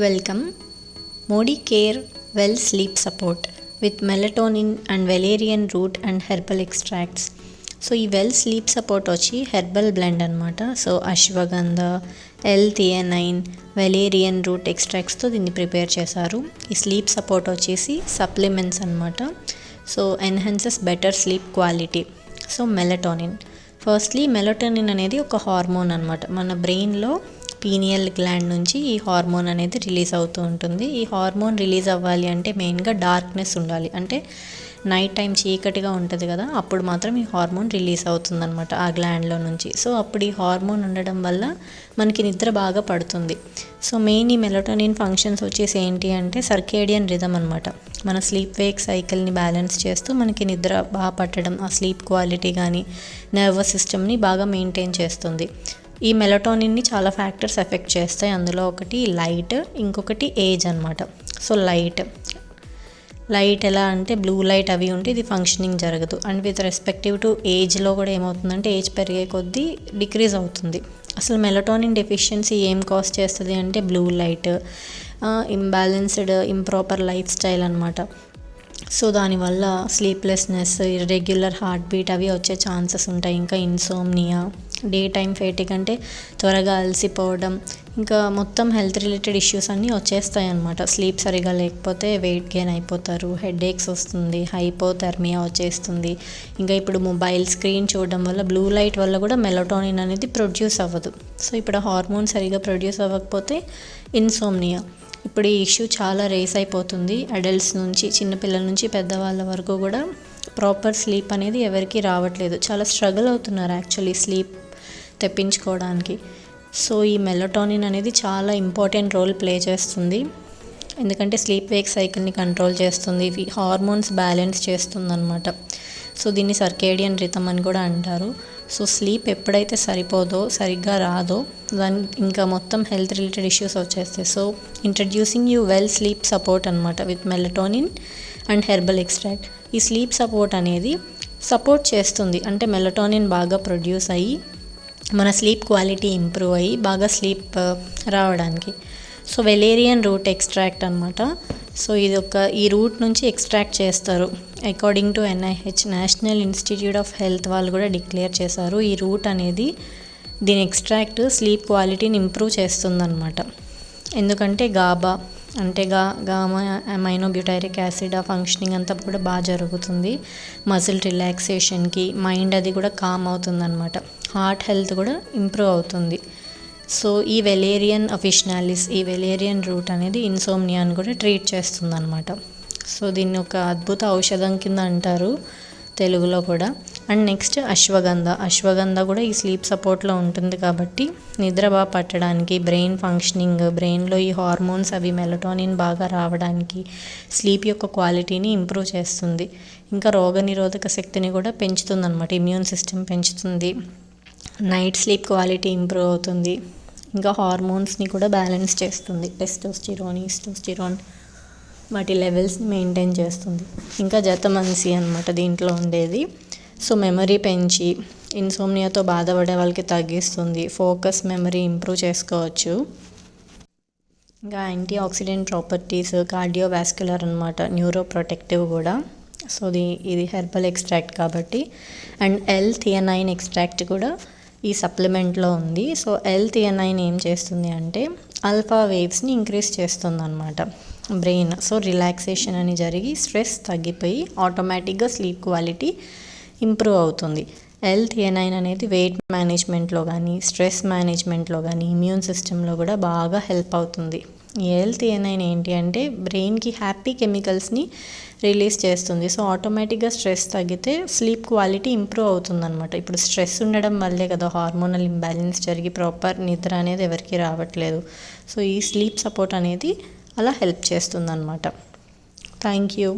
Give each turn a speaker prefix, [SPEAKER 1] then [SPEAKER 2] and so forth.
[SPEAKER 1] Welcome. Modi Care Well Sleep Support with melatonin and valerian root and herbal extracts. So ఈ well sleep support వచ్చి herbal blend అనమాట. So ashwagandha, L-థియనైన్, Valyrian route ఎక్స్ట్రాక్ట్స్తో దీన్ని prepare చేశారు. ఈ sleep support వచ్చేసి supplements అనమాట. So enhances better sleep quality. So firstly melatonin అనేది ఒక హార్మోన్ అనమాట. మన బ్రెయిన్లో పీనియల్ గ్లాండ్ నుంచి ఈ హార్మోన్ అనేది రిలీజ్ అవుతూ ఉంటుంది. ఈ హార్మోన్ రిలీజ్ అవ్వాలి అంటే మెయిన్గా డార్క్నెస్ ఉండాలి. అంటే నైట్ టైం చీకటిగా ఉంటుంది కదా, అప్పుడు మాత్రం ఈ హార్మోన్ రిలీజ్ అవుతుందన్నమాట ఆ గ్లాండ్లో నుంచి. సో అప్పుడు ఈ హార్మోన్ ఉండడం వల్ల మనకి నిద్ర బాగా పడుతుంది. సో మెయిన్ ఈ మెలటోనిన్ ఫంక్షన్స్ వచ్చేసి ఏంటి అంటే సర్కేడియన్ రిథమ్ అనమాట. మన స్లీప్ వేక్ సైకిల్ని బ్యాలెన్స్ చేస్తూ మనకి నిద్ర బాగా పట్టడం, ఆ స్లీప్ క్వాలిటీ కానీ నర్వస్ సిస్టమ్ని బాగా మెయింటైన్ చేస్తుంది. ఈ మెలటోనిన్ని చాలా ఫ్యాక్టర్స్ ఎఫెక్ట్ చేస్తాయి. అందులో ఒకటి లైట్, ఇంకొకటి ఏజ్ అనమాట. సో లైట్ ఎలా అంటే బ్లూ లైట్ అవి ఉంటే ఇది ఫంక్షనింగ్ జరగదు. అండ్ విత్ రెస్పెక్టివ్ టు ఏజ్లో కూడా ఏమవుతుందంటే ఏజ్ పెరిగే కొద్దీ డిక్రీజ్ అవుతుంది. అసలు మెలటోనిన్ డెఫిషియన్సీ ఏం కాజ్ చేస్తుంది అంటే blue light, imbalanced improper life style అనమాట. సో దానివల్ల స్లీప్లెస్నెస్, ఇర్రెగ్యులర్ హార్ట్ బీట్ అవి వచ్చే ఛాన్సెస్ ఉంటాయి. ఇంకా ఇన్సోమ్నియా, డే టైం ఫేటిక్ అంటే త్వరగా అలసిపోవడం, ఇంకా మొత్తం హెల్త్ రిలేటెడ్ ఇష్యూస్ అన్నీ వచ్చేస్తాయి అన్నమాట. స్లీప్ సరిగా లేకపోతే వెయిట్ గెయిన్ అయిపోతారు, హెడేక్స్ వస్తుంది, హైపోథెర్మియా వచ్చేస్తుంది. ఇంకా ఇప్పుడు మొబైల్ స్క్రీన్ చూడడం వల్ల బ్లూ లైట్ వల్ల కూడా మెలటోనిన్ అనేది ప్రొడ్యూస్ అవ్వదు. సో ఇప్పుడు హార్మోన్ సరిగా ప్రొడ్యూస్ అవ్వకపోతే ఇన్సోమ్నియా. ఇప్పుడు ఈ ఇష్యూ చాలా రేస్ అయిపోతుంది. అడల్ట్స్ నుంచి, చిన్నపిల్లల నుంచి పెద్దవాళ్ళ వరకు కూడా ప్రాపర్ స్లీప్ అనేది ఎవరికి రావట్లేదు. చాలా స్ట్రగుల్ అవుతున్నారు యాక్చువల్లీ స్లీప్ తెప్పించుకోవడానికి. సో ఈ మెలటోనిన్ అనేది చాలా ఇంపార్టెంట్ రోల్ ప్లే చేస్తుంది. ఎందుకంటే స్లీప్ వేక్ సైకిల్ని కంట్రోల్ చేస్తుంది, ఇవి హార్మోన్స్ బ్యాలెన్స్ చేస్తుంది అనమాట. సో దీన్ని సర్కేడియన్ రిథమ్ అని కూడా అంటారు. సో స్లీప్ ఎప్పుడైతే సరిగ్గా రాదో దాని ఇంకా మొత్తం హెల్త్ రిలేటెడ్ ఇష్యూస్ వచ్చేస్తాయి. So introducing you well sleep support అనమాట with melatonin and herbal extract. ఈ స్లీప్ సపోర్ట్ అనేది సపోర్ట్ చేస్తుంది, అంటే మెలటోనిన్ బాగా ప్రొడ్యూస్ అయ్యి మన స్లీప్ క్వాలిటీ ఇంప్రూవ్ అయ్యి బాగా స్లీప్ రావడానికి. సో వెలేరియన్ రూట్ ఎక్స్ట్రాక్ట్ అనమాట. సో ఈ రూట్ నుంచి ఎక్స్ట్రాక్ట్ చేస్తారు. According to NIH, national institute of health వాళ్ళు కూడా డిక్లేర్ చేశారు. ఈ రూట్ అనేది దీని ఎక్స్ట్రాక్ట్ స్లీప్ క్వాలిటీని ఇంప్రూవ్ చేస్తుందన్నమాట. ఎందుకంటే గాబా అంటే గామా అమైనోబ్యూటైరిక్ యాసిడ్ ఆ ఫంక్షనింగ్ అంతా కూడా బాగా జరుగుతుంది. మజిల్ రిలాక్సేషన్కి, మైండ్ అది కూడా కామ్ అవుతుందన్నమాట. హార్ట్ హెల్త్ కూడా ఇంప్రూవ్ అవుతుంది. సో ఈ వెలేరియన్ అఫిషనాలిస్, ఈ వెలేరియన్ రూట్ అనేది ఇన్సోమ్నియాని కూడా ట్రీట్ చేస్తుందన్నమాట. సో దీన్ని ఒక అద్భుత ఔషధం కింద అంటారు తెలుగులో కూడా. అండ్ నెక్స్ట్ అశ్వగంధ కూడా ఈ స్లీప్ సపోర్ట్లో ఉంటుంది కాబట్టి నిద్ర బాగా పట్టడానికి, బ్రెయిన్ ఫంక్షనింగ్, బ్రెయిన్లో ఈ హార్మోన్స్ అవి మెలటోనిన్ బాగా రావడానికి, స్లీప్ యొక్క క్వాలిటీని ఇంప్రూవ్ చేస్తుంది. ఇంకా రోగనిరోధక శక్తిని కూడా పెంచుతుంది అనమాట, ఇమ్యూన్ సిస్టమ్ పెంచుతుంది. నైట్ స్లీప్ క్వాలిటీ ఇంప్రూవ్ అవుతుంది. ఇంకా హార్మోన్స్ని కూడా బ్యాలెన్స్ చేస్తుంది. టెస్టోస్టిరోన్, ఈస్టోస్టిరోన్ వాటి లెవెల్స్ని మెయింటైన్ చేస్తుంది. ఇంకా జతమన్సి అనమాట దీంట్లో ఉండేది. సో మెమరీ పెంచి ఇన్సోమ్నియాతో బాధపడే వాళ్ళకి తగ్గిస్తుంది. ఫోకస్, మెమరీ ఇంప్రూవ్ చేసుకోవచ్చు. ఇంకా యాంటీ ఆక్సిడెంట్ ప్రాపర్టీస్, కార్డియోవాస్కులర్ అనమాట, న్యూరో ప్రొటెక్టివ్ కూడా. సో ఇది హెర్బల్ ఎక్స్ట్రాక్ట్ కాబట్టి. అండ్ L-థియనైన్ ఎక్స్ట్రాక్ట్ కూడా ఈ సప్లిమెంట్లో ఉంది. సో L-థియనైన్ ఏం చేస్తుంది అంటే ఆల్ఫా వేవ్స్ని ఇంక్రీజ్ చేస్తుంది అనమాట బ్రెయిన్. సో రిలాక్సేషన్ అని జరిగి స్ట్రెస్ తగ్గిపోయి ఆటోమేటిక్గా స్లీప్ క్వాలిటీ ఇంప్రూవ్ అవుతుంది. L-థియనైన్ అనేది వెయిట్ మేనేజ్మెంట్లో కానీ, స్ట్రెస్ మేనేజ్మెంట్లో కానీ, ఇమ్యూన్ సిస్టంలో కూడా బాగా హెల్ప్ అవుతుంది. ఈ L-థియనైన్ ఏంటి అంటే బ్రెయిన్కి హ్యాపీ కెమికల్స్ని రిలీజ్ చేస్తుంది. సో ఆటోమేటిక్గా స్ట్రెస్ తగ్గితే స్లీప్ క్వాలిటీ ఇంప్రూవ్ అవుతుందన్నమాట. ఇప్పుడు స్ట్రెస్ ఉండడం వల్లే కదా హార్మోనల్ ఇంబ్యాలెన్స్ జరిగి ప్రాపర్ నిద్ర అనేది ఎవరికి రావట్లేదు. సో ఈ స్లీప్ సపోర్ట్ అనేది అలా హెల్ప్ చేస్తుందన్నమాట. Thank you.